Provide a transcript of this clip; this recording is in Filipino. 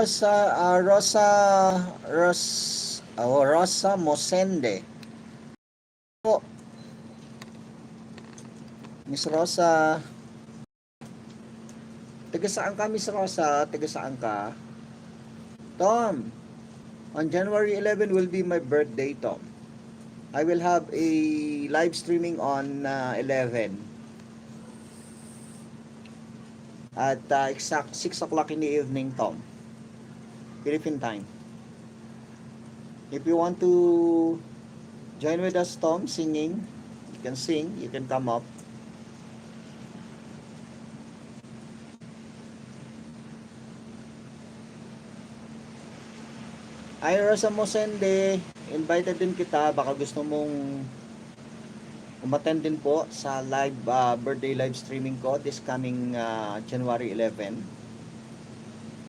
Rosa Mosende. Po, Miss Rosa. Taga saan ka, Miss Rosa? Taga saan ka? Tom, on January 11 will be my birthday, Tom. I will have a live streaming on 11 at exact 6 o'clock in the evening, Tom. Philippine time. If you want to join with us, Tom, singing, you can sing, you can come up. Ay, Rosa Mosende, invited din kita. Baka gusto mong umattend din po sa live birthday live streaming ko this coming January 11.